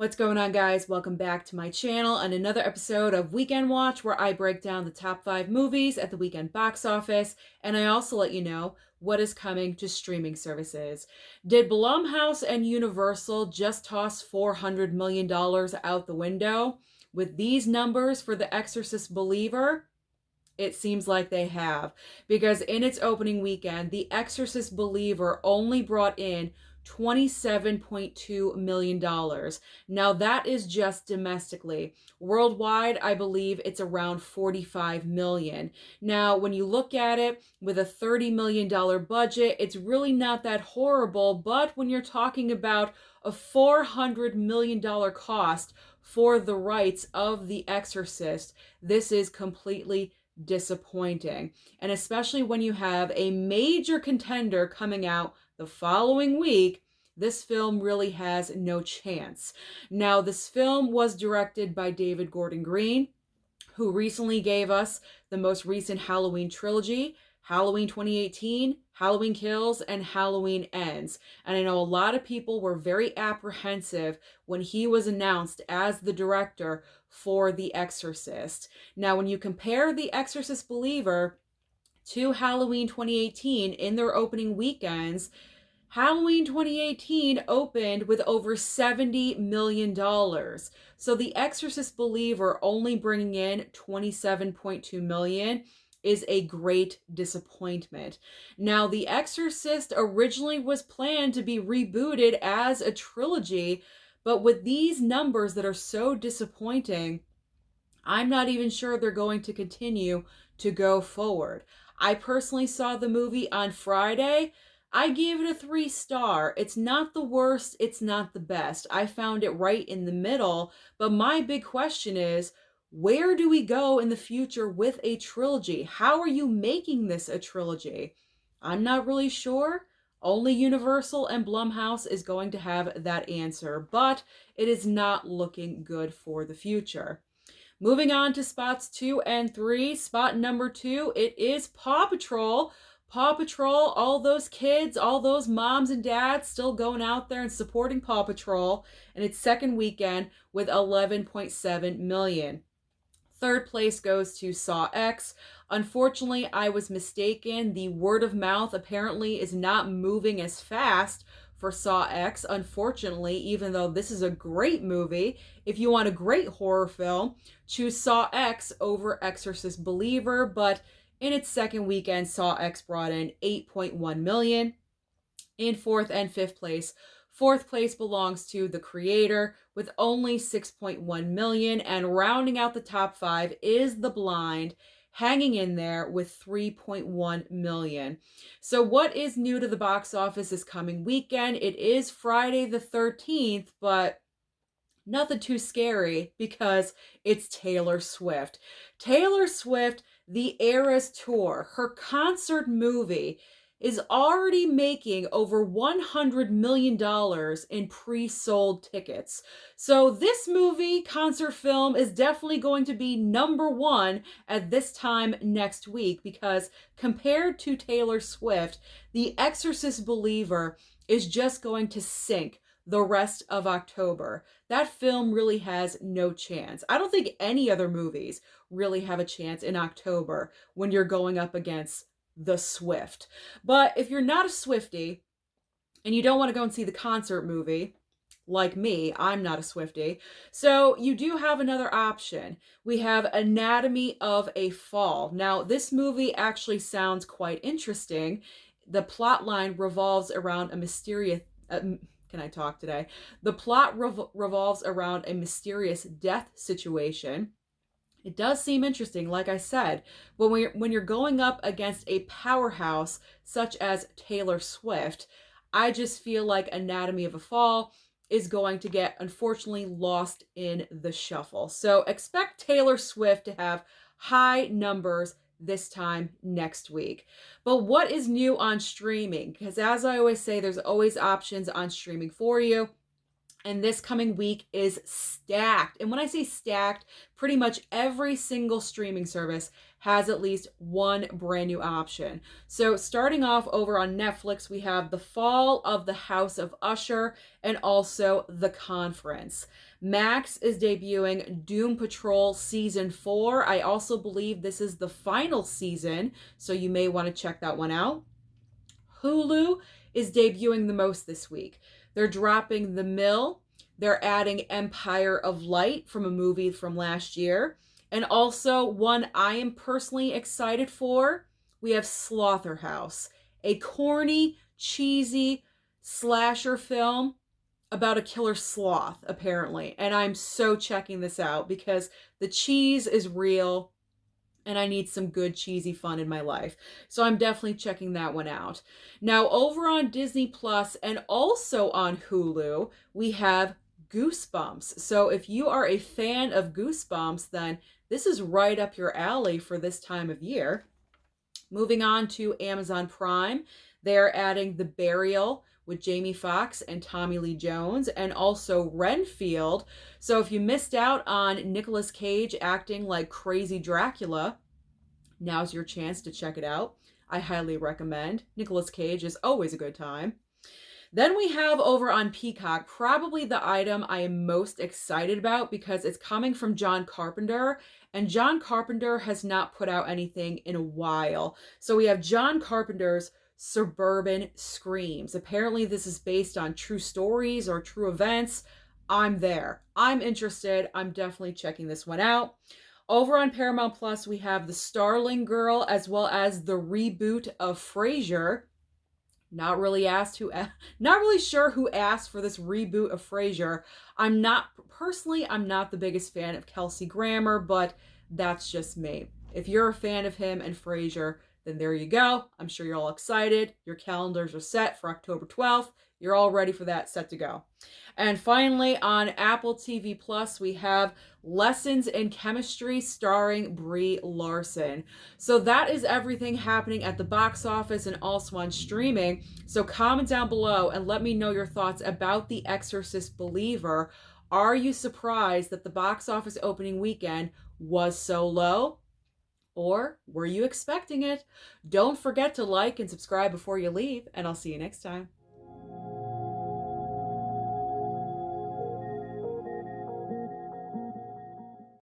What's going on, guys? Welcome back to my channel and another episode of Weekend Watch, where I break down the top 5 movies at the weekend box office, and I also let you know what is coming to streaming services. Did Blumhouse and Universal just toss $400 million out the window? With these numbers for The Exorcist Believer, it seems like they have, because in its opening weekend, The Exorcist Believer only brought in $27.2 million. Now, that is just domestically. Worldwide, I believe it's around $45 million. Now, when you look at it with a $30 million budget, it's really not that horrible, but when you're talking about a $400 million cost for the rights of The Exorcist, this is completely disappointing. And especially when you have a major contender coming out the following week, this film really has no chance. Now, this film was directed by David Gordon Green, who recently gave us the most recent Halloween trilogy, Halloween 2018, Halloween Kills, and Halloween Ends. And I know a lot of people were very apprehensive when he was announced as the director for The Exorcist. Now, when you compare The Exorcist Believer to Halloween 2018 in their opening weekends, Halloween 2018 opened with over $70 million. So The Exorcist Believer only bringing in $27.2 million is a great disappointment. Now, The Exorcist originally was planned to be rebooted as a trilogy, but with these numbers that are so disappointing, I'm not even sure they're going to continue to go forward. I personally saw the movie on Friday. I gave it a 3-star. It's not the worst, it's not the best. I found it right in the middle, but my big question is, where do we go in the future with a trilogy? How are you making this a trilogy? I'm not really sure. Only Universal and Blumhouse is going to have that answer, but it is not looking good for the future. Moving on to spots 2 and 3. Spot number 2, it is Paw Patrol. Paw Patrol, all those kids, all those moms and dads still going out there and supporting Paw Patrol in its second weekend with $11.7 million. Third place goes to Saw X. Unfortunately, I was mistaken. The word of mouth apparently is not moving as fast for Saw X, unfortunately, even though this is a great movie. If you want a great horror film, choose Saw X over Exorcist Believer, but in its second weekend, Saw X brought in $8.1 million. In fourth and fifth place, fourth place belongs to The Creator with only $6.1 million, and rounding out the top 5 is The Blind, hanging in there with $3.1 million. So what is new to the box office this coming weekend? It is Friday the 13th, but nothing too scary because it's Taylor Swift. Taylor Swift, the Eras Tour, her concert movie, is already making over $100 million in pre-sold tickets. So this movie, concert film, is definitely going to be number 1 at this time next week, because compared to Taylor Swift, The Exorcist Believer is just going to sink the rest of October. That film really has no chance. I don't think any other movies really have a chance in October when you're going up against the Swift. But if you're not a Swiftie and you don't want to go and see the concert movie, like me, I'm not a Swiftie, so you do have another option. We have Anatomy of a Fall. Now, this movie actually sounds quite interesting. The plot line revolves around a mysterious... can I talk today? The plot revolves around a mysterious death situation. It does seem interesting, like I said, but when you're going up against a powerhouse such as Taylor Swift, I just feel like Anatomy of a Fall is going to get, unfortunately, lost in the shuffle. So expect Taylor Swift to have high numbers this time next week. But what is new on streaming? Because as I always say, there's always options on streaming for you. And this coming week is stacked. And when I say stacked, pretty much every single streaming service has at least one brand new option. So starting off over on Netflix, we have The Fall of the House of Usher and also The Conference. Max is debuting Doom Patrol Season 4. I also believe this is the final season, so you may want to check that one out. Hulu is debuting the most this week. They're dropping The Mill. They're adding Empire of Light from a movie from last year. And also, one I am personally excited for, we have Slaughterhouse, a corny, cheesy slasher film about a killer sloth, apparently. And I'm so checking this out because the cheese is real and I need some good cheesy fun in my life. So I'm definitely checking that one out. Now, over on Disney Plus and also on Hulu, we have Goosebumps. So if you are a fan of Goosebumps, then this is right up your alley for this time of year. Moving on to Amazon Prime, they're adding The Burial with Jamie Foxx and Tommy Lee Jones, and also Renfield. So if you missed out on Nicolas Cage acting like crazy Dracula, now's your chance to check it out. I highly recommend. Nicolas Cage is always a good time. Then we have over on Peacock, probably the item I am most excited about because it's coming from John Carpenter, and John Carpenter has not put out anything in a while. So we have John Carpenter's Suburban Screams. Apparently this is based on true stories or true events. I'm there. I'm interested. I'm definitely checking this one out. Over on Paramount Plus, we have The Starling Girl as well as the reboot of Frasier. Not really sure who asked for this reboot of Frasier. I'm not the biggest fan of Kelsey Grammer, but that's just me. If you're a fan of him and Frasier, then there you go. I'm sure you're all excited. Your calendars are set for October 12th. You're all ready for that, set to go. And finally, on Apple TV Plus, we have Lessons in Chemistry starring Brie Larson. So that is everything happening at the box office and also on streaming. So comment down below and let me know your thoughts about The Exorcist Believer. Are you surprised that the box office opening weekend was so low? Or were you expecting it? Don't forget to like and subscribe before you leave, and I'll see you next time.